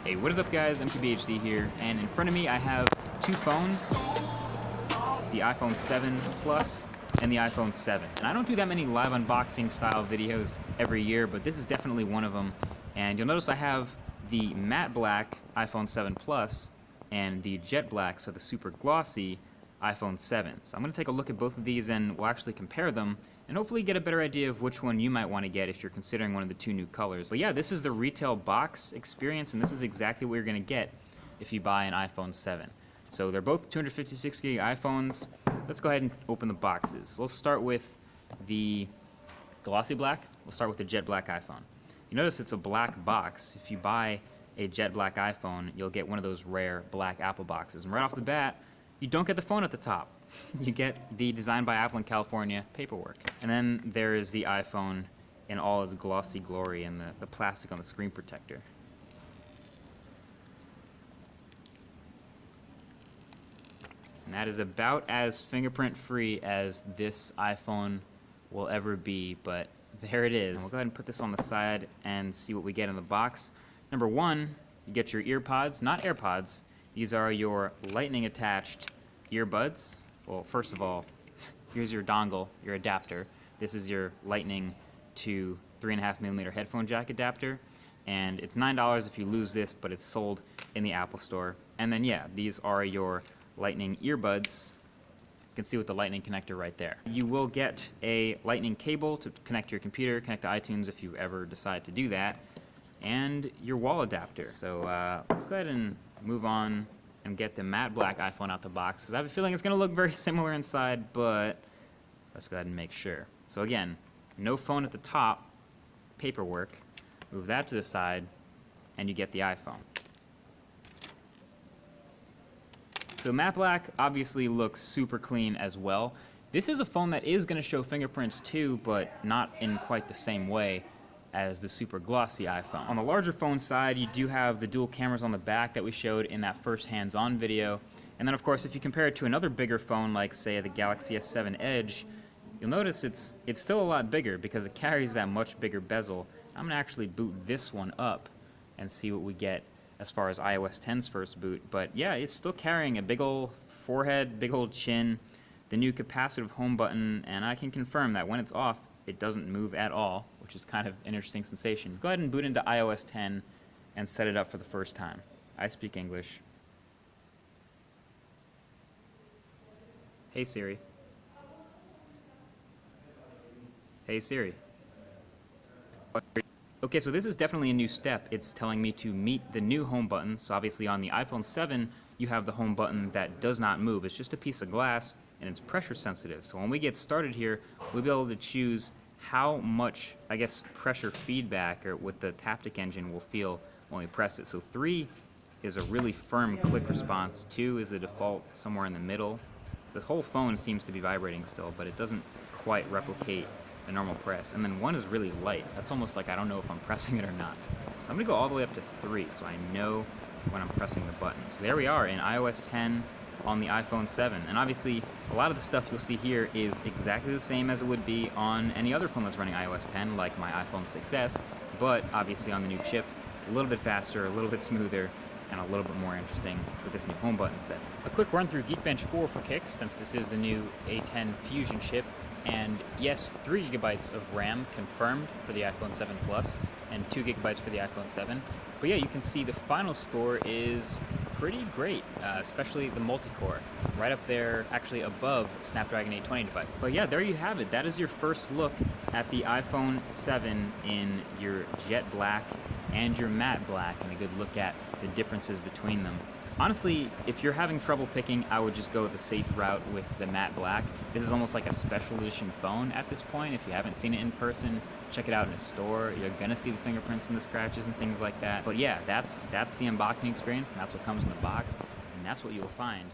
Hey, what is up guys, MTBHD here, and in front of me I have two phones, the iPhone 7 Plus and the iPhone 7. And I don't do that many live unboxing style videos every year, but this is definitely one of them. And you'll notice I have the matte black iPhone 7 Plus and the jet black, so the super glossy iPhone 7. So I'm going to take a look at both of these and we'll actually compare them and hopefully get a better idea of which one you might want to get if you're considering one of the two new colors. But yeah, this is the retail box experience, and this is exactly what you're going to get if you buy an iPhone 7. So they're both 256 gig iPhones. Let's go ahead and open the boxes. We'll start with the glossy black. We'll start with the jet black iPhone. You notice it's a black box. If you buy a jet black iPhone, you'll get one of those rare black Apple boxes. And right off the bat, you don't get the phone at the top. You get the Designed by Apple in California paperwork. And then there is the iPhone in all its glossy glory and the plastic on the screen protector. And that is about as fingerprint free as this iPhone will ever be, but there it is. And we'll go ahead and put this on the side and see what we get in the box. Number one, you get your earpods, not AirPods. These are your lightning attached earbuds. Well, first of all, here's your dongle, your adapter. This is your lightning to 3.5mm headphone jack adapter. And it's $9 if you lose this, but it's sold in the Apple Store. And then yeah, these are your lightning earbuds. You can see with the lightning connector right there. You will get a lightning cable to connect to your computer, connect to iTunes if you ever decide to do that, and your wall adapter. So let's go ahead and move on and get the matte black iPhone out the box, because I have a feeling it's going to look very similar inside, but let's go ahead and make sure. So again, no phone at the top, paperwork. Move that to the side, and you get the iPhone. So matte black obviously looks super clean as well. This is a phone that is going to show fingerprints too, but not in quite the same way as the super glossy iPhone. On the larger phone side, you do have the dual cameras on the back that we showed in that first hands-on video. And then of course, if you compare it to another bigger phone like say the Galaxy S7 Edge, you'll notice it's still a lot bigger because it carries that much bigger bezel. I'm gonna actually boot this one up and see what we get as far as iOS 10's first boot. But yeah, it's still carrying a big old forehead, big old chin, the new capacitive home button, and I can confirm that when it's off, it doesn't move at all, which is kind of an interesting sensation. Let's go ahead and boot into iOS 10 and set it up for the first time. I speak English. Hey Siri. Hey Siri. Okay, so this is definitely a new step. It's telling me to meet the new home button. So obviously on the iPhone 7, you have the home button that does not move. It's just a piece of glass and it's pressure sensitive. So when we get started here, we'll be able to choose how much, I guess, pressure feedback or with the Taptic engine will feel when we press it. So 3 is a really firm click response. 2 is a default somewhere in the middle. The whole phone seems to be vibrating still, but it doesn't quite replicate a normal press. And then 1 is really light. That's almost like I don't know if I'm pressing it or not. So I'm gonna go all the way up to 3 so I know when I'm pressing the button. So there we are in iOS 10 on the iPhone 7. And obviously a lot of the stuff you'll see here is exactly the same as it would be on any other phone that's running iOS 10, like my iPhone 6s, but obviously on the new chip, a little bit faster, a little bit smoother, and a little bit more interesting with this new home button set. A quick run through Geekbench 4 for kicks, since this is the new A10 Fusion chip. And yes, 3 GB of RAM confirmed for the iPhone 7 Plus and 2 GB for the iPhone 7. But yeah, you can see the final score is pretty great, especially the multi-core, right up there, actually above Snapdragon 820 devices. But yeah, there you have it. That is your first look at the iPhone 7 in your jet black and your matte black, and a good look at the differences between them. Honestly, if you're having trouble picking, I would just go the safe route with the matte black. This is almost like a special edition phone at this point. If you haven't seen it in person, check it out in a store. You're gonna see the fingerprints and the scratches and things like that. But yeah, that's the unboxing experience, and that's what comes in the box, and that's what you'll find